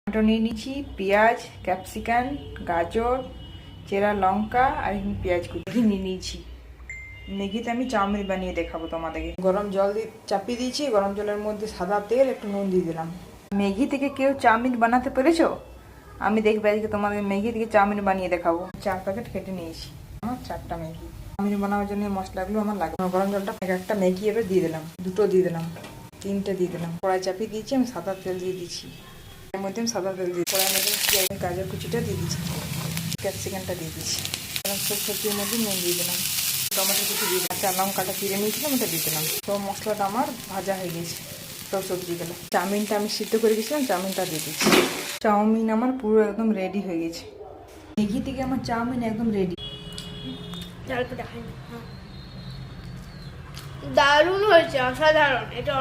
Tomato নিয়ে নিচ্ছি, পেঁয়াজ, ক্যাপসিকাম, গাজর, চেরা লঙ্কা আর এখানে পেঁয়াজ কুচি নিয়ে নিয়েছি। ম্যাগিতে আমি চাউমিন বানিয়ে দেখাবো তোমাদেরকে। গরম জল দিয়ে চাপিয়ে দিয়েছি, গরম জলের মধ্যে সাদা তেল একটু নুন দিয়ে দিলাম। ম্যাগি থেকে কেউ চাউমিন বানাতে পেরেছো? আমি দেখবে আজকে তোমাদের ম্যাগি থেকে চাউমিন বানিয়ে দেখাবো। 4 প্যাকেট কেটে নিয়েছি, আমার 4টা ম্যাগি। চাউমিন বানানোর জন্য মশলাগুলো আমার লাগবে। গরম জলটা একটা ম্যাগি এবার দিয়ে দিলাম, 2টো দিয়ে দিলাম, 3টে দিয়ে দিলাম। কড়াই চাপিয়ে দিয়েছি, আমি সাদা তেল দিয়ে দিচ্ছি। এর মধ্যে আমি সাদা তেল দিই, কড়াইয়ের মধ্যে পেঁয়াজ গাজর কুচিটা দিয়ে দিচ্ছি, ক্যাপসিকামটা দিয়ে দিচ্ছি। সব সবজির মধ্যে নুন দিয়ে দিলাম, টমেটো কুচি দিয়ে দিলাম, কাঁচা লঙ্কাটা চিড়ে নিয়েছিলাম ওটা দিয়ে দিলাম। তো মশলাটা আমার ভাজা হয়ে গেছে, সব সবজিগুলো। চাউমিনটা আমি সিদ্ধ করে গেছিলাম, চাউমিনটা দিয়ে দিচ্ছি। চাউমিন আমার পুরো একদম রেডি হয়ে গেছে। ম্যাগি থেকে আমার চাউমিন একদম রেডি। দারুণ হয়েছে, অসাধারণ। এটা